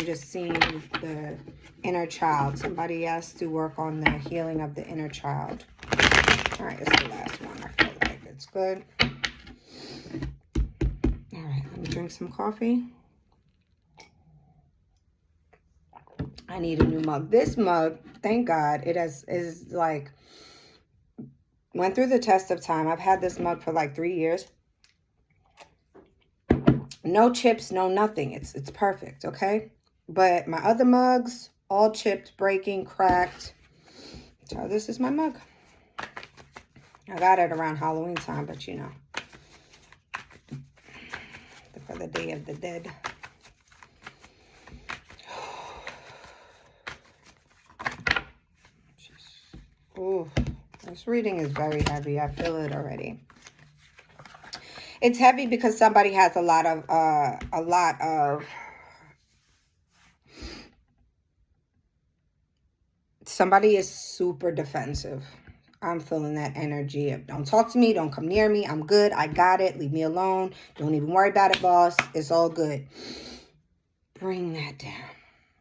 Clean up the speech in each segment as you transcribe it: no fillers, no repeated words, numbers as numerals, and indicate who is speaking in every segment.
Speaker 1: just seeing the inner child. Somebody has to work on the healing of the inner child. All right, it's the last one. I feel like it's good. All right, let me drink some coffee. I need a new mug. This mug, thank God, is like, went through the test of time. I've had this mug for like 3 years. No chips, no nothing. It's perfect, okay? But my other mugs, all chipped, breaking, cracked. So this is my mug. I got it around Halloween time, but you know, for the Day of the Dead. Ooh, this reading is very heavy. I feel it already. It's heavy because somebody has a lot of somebody is super defensive. I'm feeling that energy of don't talk to me, don't come near me, I'm good, I got it, leave me alone, don't even worry about it, boss, it's all good. Bring that down.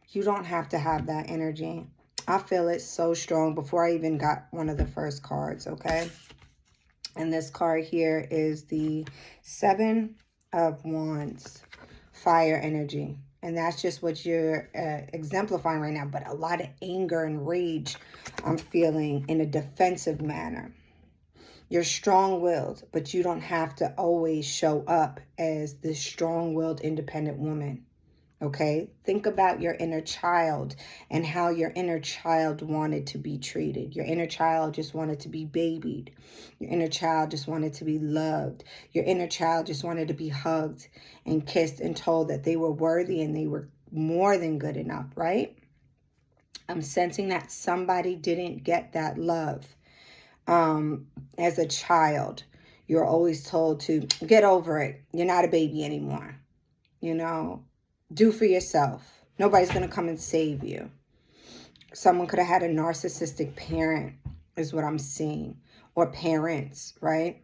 Speaker 1: You don't have to have that energy. I feel it so strong before I even got one of the first cards, okay? And this card here is the 7 of Wands, fire energy. And that's just what you're exemplifying right now. But a lot of anger and rage I'm feeling in a defensive manner. You're strong-willed, but you don't have to always show up as this strong-willed, independent woman. Okay, think about your inner child and how your inner child wanted to be treated. Your inner child just wanted to be babied. Your inner child just wanted to be loved. Your inner child just wanted to be hugged and kissed and told that they were worthy and they were more than good enough, right? I'm sensing that somebody didn't get that love as a child. You're always told to get over it. You're not a baby anymore, you know. Do for yourself. Nobody's going to come and save you. Someone could have had a narcissistic parent is what I'm seeing. Or parents, right?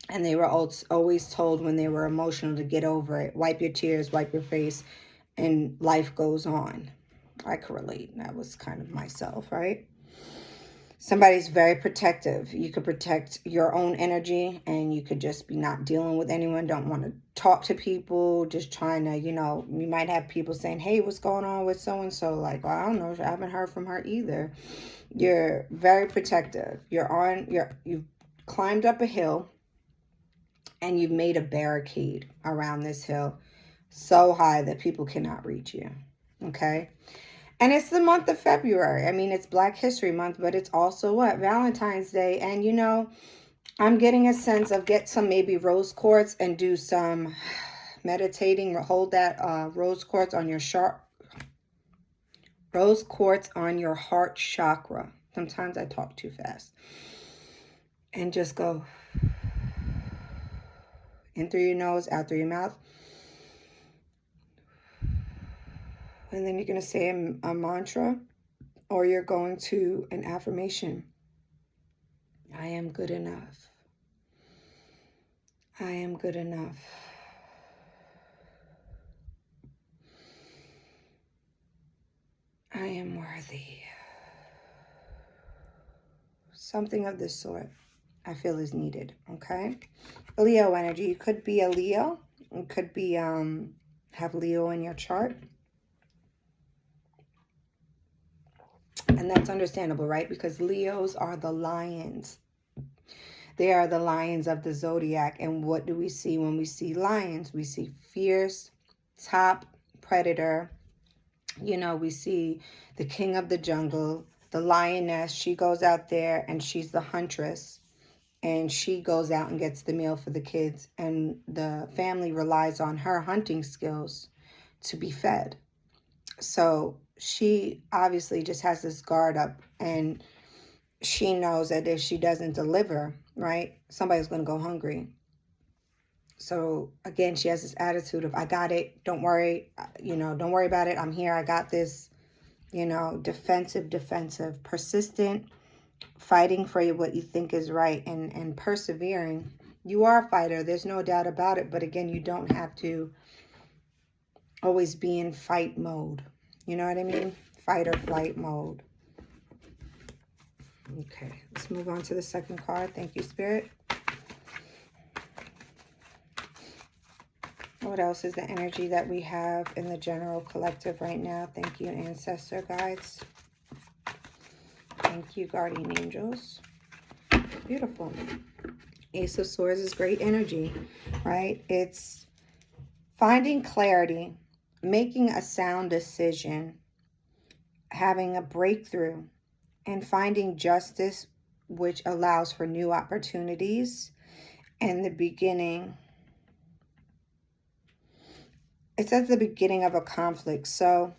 Speaker 1: And they were always told when they were emotional to get over it. Wipe your tears, wipe your face, and life goes on. I could relate. That was kind of myself, right? Somebody's very protective. You could protect your own energy and you could just be not dealing with anyone, don't want to talk to people, just trying to, you know, you might have people saying, hey, what's going on with so-and-so? Like, well, I don't know. I haven't heard from her either. You're very protective. You've climbed up a hill and you've made a barricade around this hill so high that people cannot reach you. Okay. And it's the month of February. I mean, it's Black History Month, but it's also what? Valentine's Day. And, you know, I'm getting a sense of get some maybe rose quartz and do some meditating. Hold that rose quartz on your heart chakra. Sometimes I talk too fast. And just go in through your nose, out through your mouth. And then you're going to say a mantra, or you're going to an affirmation. I am good enough. I am good enough. I am worthy. Something of this sort I feel is needed, okay? Leo energy. You could be a Leo. You could be, have Leo in your chart. And that's understandable, right? Because Leos are the lions. They are the lions of the zodiac. And what do we see when we see lions? We see fierce, top predator. You know, we see the king of the jungle, the lioness. She goes out there and she's the huntress. And she goes out and gets the meal for the kids. And the family relies on her hunting skills to be fed. So she obviously just has this guard up, and she knows that if she doesn't deliver, right, somebody's going to go hungry. So again, she has this attitude of, I got it. Don't worry. You know, don't worry about it. I'm here. I got this. You know, defensive, persistent, fighting for what you think is right, and persevering. You are a fighter. There's no doubt about it. But again, you don't have to always be in fight mode. You know what I mean? Fight or flight mode. Okay, let's move on to the second card. Thank you, Spirit. What else is the energy that we have in the general collective right now? Thank you, ancestor guides. Thank you, guardian angels. Beautiful. Ace of Swords is great energy, right? It's finding clarity, making a sound decision, having a breakthrough, and finding justice, which allows for new opportunities and the beginning. It says the beginning of a conflict. So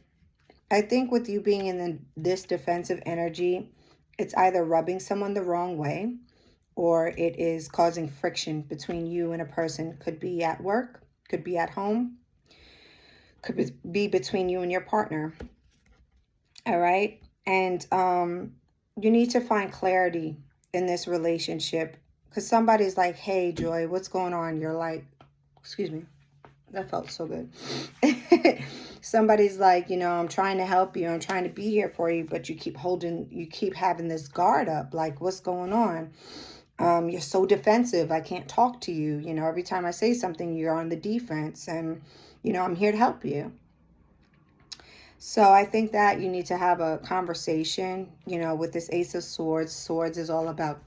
Speaker 1: I think with you being in this defensive energy, it's either rubbing someone the wrong way or it is causing friction between you and a person. Could be at work, could be at home, could be between you and your partner. All right. And you need to find clarity in this relationship because somebody's like, hey, Joy, what's going on? You're like, excuse me. That felt so good. Somebody's like, you know, I'm trying to help you. I'm trying to be here for you, but you keep having this guard up. Like, what's going on? You're so defensive. I can't talk to you. You know, every time I say something, you're on the defense. And, you know, I'm here to help you. So I think that you need to have a conversation, you know, with this Ace of Swords. Swords is all about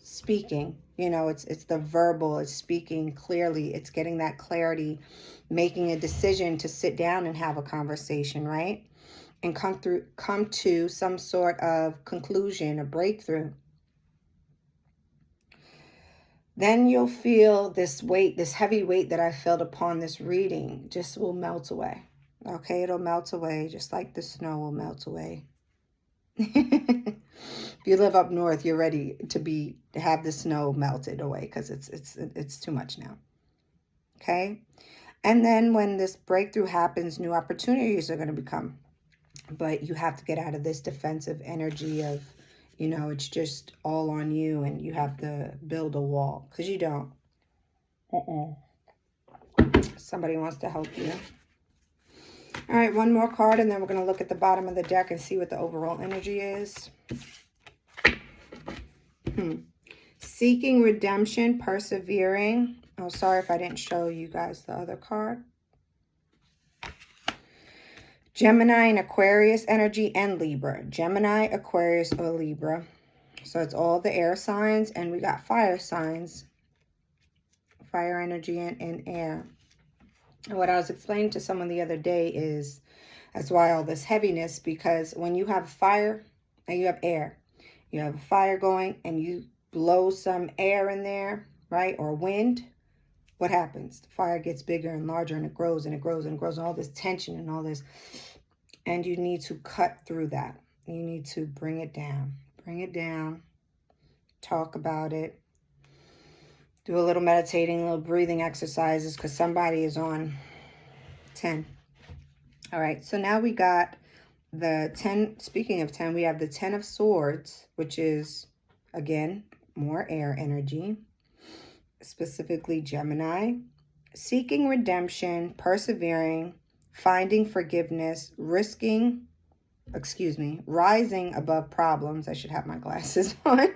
Speaker 1: speaking. You know, it's the verbal, it's speaking clearly, it's getting that clarity, making a decision to sit down and have a conversation, right? And come to some sort of conclusion, a breakthrough. Then you'll feel this weight, this heavy weight that I felt upon this reading just will melt away. Okay, it'll melt away just like the snow will melt away. If you live up north, you're ready to have the snow melted away because it's too much now. Okay? And then when this breakthrough happens, new opportunities are going to become. But you have to get out of this defensive energy of, you know, it's just all on you and you have to build a wall because you don't. Somebody wants to help you. All right, one more card, and then we're going to look at the bottom of the deck and see what the overall energy is. Seeking redemption, persevering. Oh, sorry if I didn't show you guys the other card. Gemini and Aquarius energy and Libra. Gemini, Aquarius, or Libra. So it's all the air signs, and we got fire signs. Fire energy and air. And what I was explaining to someone the other day is that's why all this heaviness, because when you have fire and you have air, you have fire going and you blow some air in there, right? Or wind, what happens? The fire gets bigger and larger and it grows and it grows and it grows and all this tension and all this. And you need to cut through that. You need to bring it down. Bring it down. Talk about it. Do a little meditating, a little breathing exercises because somebody is on 10. All right, so now we got the 10. Speaking of 10, we have the 10 of Swords, which is, again, more air energy, specifically Gemini. Seeking redemption, persevering, finding forgiveness, rising above problems. I should have my glasses on.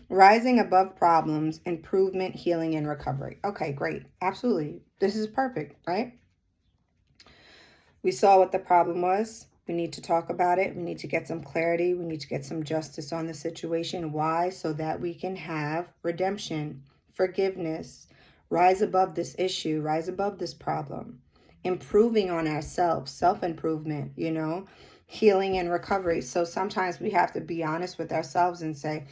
Speaker 1: Rising above problems, improvement, healing, and recovery. Okay, great. Absolutely. This is perfect, right? We saw what the problem was. We need to talk about it. We need to get some clarity. We need to get some justice on the situation. Why? So that we can have redemption, forgiveness, rise above this issue, rise above this problem, improving on ourselves, self-improvement, you know, healing and recovery. So sometimes we have to be honest with ourselves and say,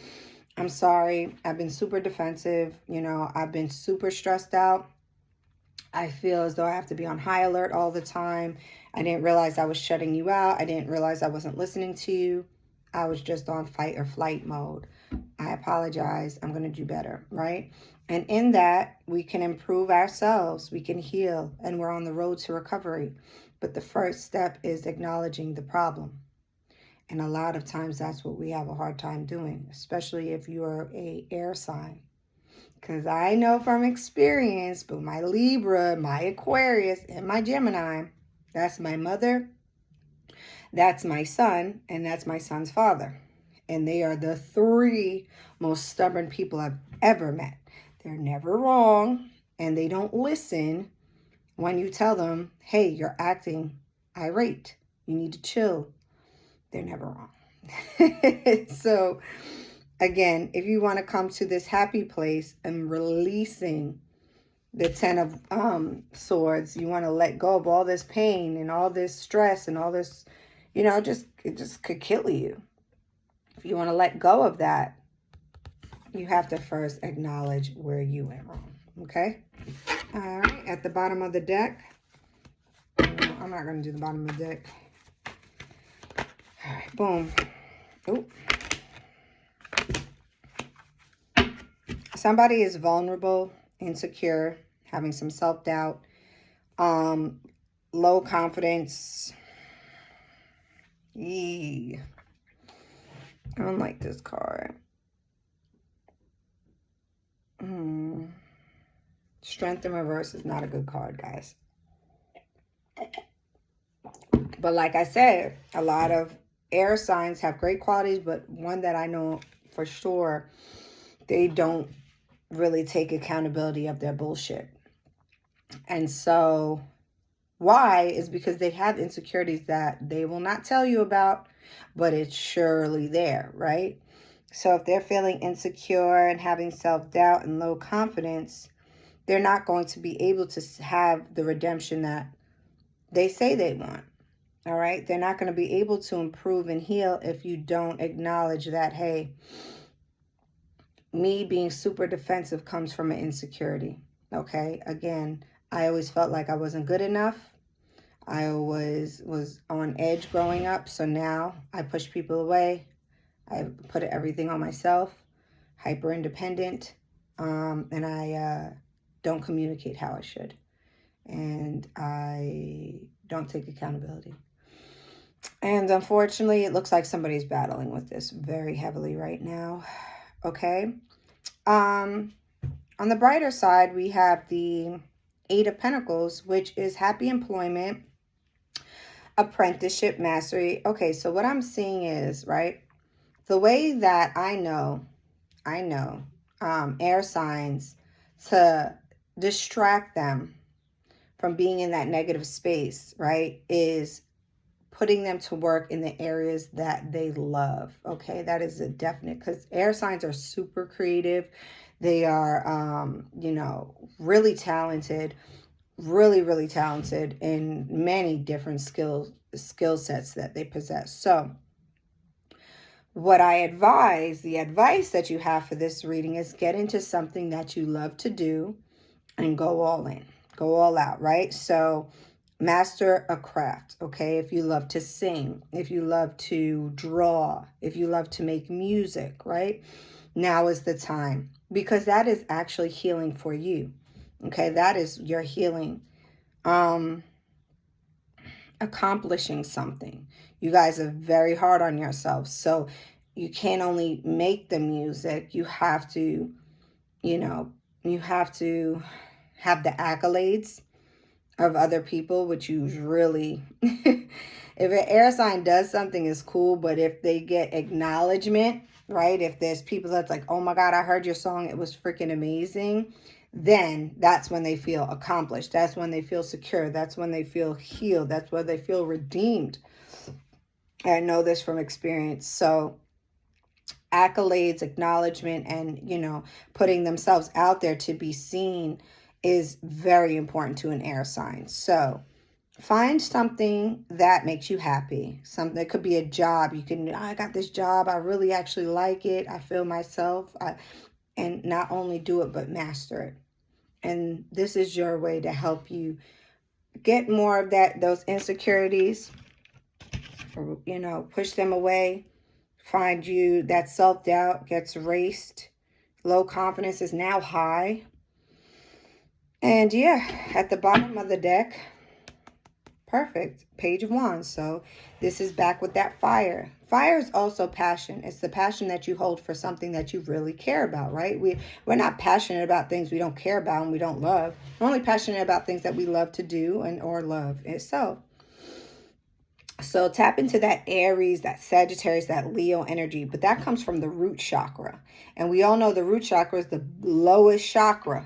Speaker 1: I'm sorry, I've been super defensive, you know, I've been super stressed out. I feel as though I have to be on high alert all the time. I didn't realize I was shutting you out. I didn't realize I wasn't listening to you. I was just on fight or flight mode. I apologize. I'm going to do better, right? And in that, we can improve ourselves. We can heal, and we're on the road to recovery. But the first step is acknowledging the problem. And a lot of times that's what we have a hard time doing, especially if you're an air sign. Because I know from experience, but my Libra, my Aquarius, and my Gemini, That's my mother, that's my son, and that's my son's father. And they are the three most stubborn people I've ever met. They're never wrong, and they don't listen when you tell them, hey, you're acting irate. You need to chill. They're never wrong. So, again, if you want to come to this happy place and releasing the 10 of swords, you want to let go of all this pain and all this stress and all this, it just could kill you. If you want to let go of that, you have to first acknowledge where you went wrong. Okay? All right. At the bottom of the deck. I'm not going to do the bottom of the deck. All right. Boom. Oop. Somebody is vulnerable, insecure, having some self-doubt, low confidence. Yee. I don't like this card. Strength in reverse is not a good card, guys. But like I said, a lot of air signs have great qualities, but one that I know for sure, they don't really take accountability of their bullshit. And so why is because they have insecurities that they will not tell you about, but it's surely there, right? So if they're feeling insecure and having self-doubt and low confidence, they're not going to be able to have the redemption that they say they want. All right? They're not going to be able to improve and heal if you don't acknowledge that, hey, me being super defensive comes from an insecurity. Okay? Again, I always felt like I wasn't good enough. I always was on edge growing up. So now I push people away. I put everything on myself, hyper independent, and I don't communicate how I should. And I don't take accountability. And unfortunately, it looks like somebody's battling with this very heavily right now. Okay. On the brighter side, we have the Eight of Pentacles, which is happy employment, apprenticeship, mastery. Okay, so what I'm seeing is, right, the way that I know air signs to distract them from being in that negative space, right, is putting them to work in the areas that they love. Okay, that is a definite, because air signs are super creative. They are, really talented, really talented in many different skill sets that they possess. So what I advise, the advice that you have for this reading is get into something that you love to do and go all in, go all out, right? So master a craft, okay? If you love to sing, if you love to draw, if you love to make music, right? Now is the time, because that is actually healing for you, okay? That is your healing, accomplishing something. You guys are very hard on yourselves, so you can't only make the music, you have to, you have to have the accolades of other people, which you really, if an air sign does something, is cool, but if they get acknowledgement, right, if there's people that's like, oh my God, I heard your song, it was freaking amazing, then that's when they feel accomplished. That's when they feel secure. That's when they feel healed. That's when they feel redeemed. I know this from experience. So accolades, acknowledgement, and, putting themselves out there to be seen is very important to an air sign. So find something that makes you happy. Something that could be a job. You can, I got this job. I really actually like it. I feel myself. And not only do it, but master it. And this is your way to help you get more of those insecurities, or, push them away. Find you that self-doubt gets erased. Low confidence is now high. And yeah, at the bottom of the deck, perfect, Page of Wands. So this is back with that fire. Fire is also passion. It's the passion that you hold for something that you really care about, right? We're not passionate about things we don't care about and we don't love. We're only passionate about things that we love to do or love itself. So tap into that Aries, that Sagittarius, that Leo energy. But that comes from the root chakra. And we all know the root chakra is the lowest chakra.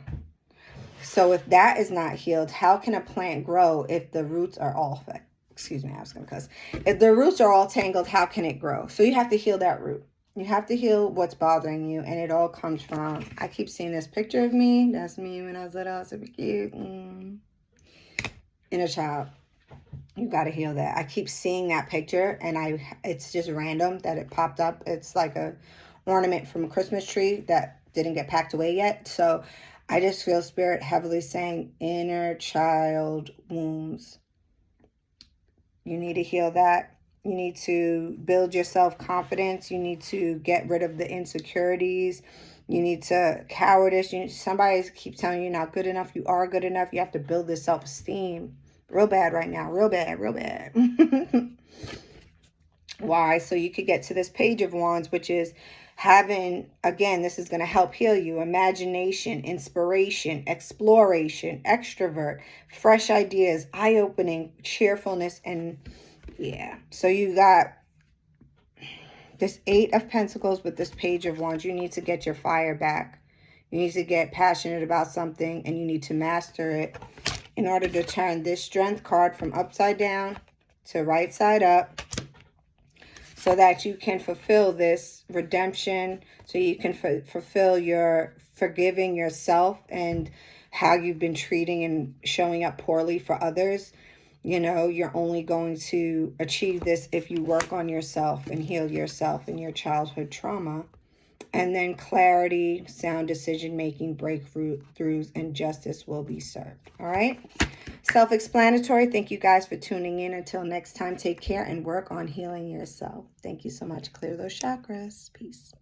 Speaker 1: So if that is not healed, how can a plant grow if the roots are all, excuse me, I was going to cuss. If the roots are all tangled, how can it grow? So you have to heal that root. You have to heal what's bothering you. And it all comes from, I keep seeing this picture of me. That's me when I was little. I was super cute. Inner child. You got to heal that. I keep seeing that picture and it's just random that it popped up. It's like a ornament from a Christmas tree that didn't get packed away yet. So I just feel Spirit heavily saying inner child wounds. You need to heal that. You need to build your self-confidence. You need to get rid of the insecurities. You need to cowardice. Somebody keeps telling you you're not good enough. You are good enough. You have to build this self-esteem. Real bad right now. Real bad. Real bad. Why? So you could get to this Page of Wands, which is having, again, this is going to help heal you. Imagination, inspiration, exploration, extrovert, fresh ideas, eye-opening, cheerfulness, and yeah. So you got this 8 of Pentacles with this Page of Wands. You need to get your fire back. You need to get passionate about something and you need to master it in order to turn this Strength card from upside down to right side up, so that you can fulfill this redemption, so you can fulfill your forgiving yourself and how you've been treating and showing up poorly for others. You know, you're only going to achieve this if you work on yourself and heal yourself and your childhood trauma. And then clarity, sound decision-making, breakthroughs, and justice will be served. All right? Self-explanatory. Thank you guys for tuning in. Until next time, take care and work on healing yourself. Thank you so much. Clear those chakras. Peace.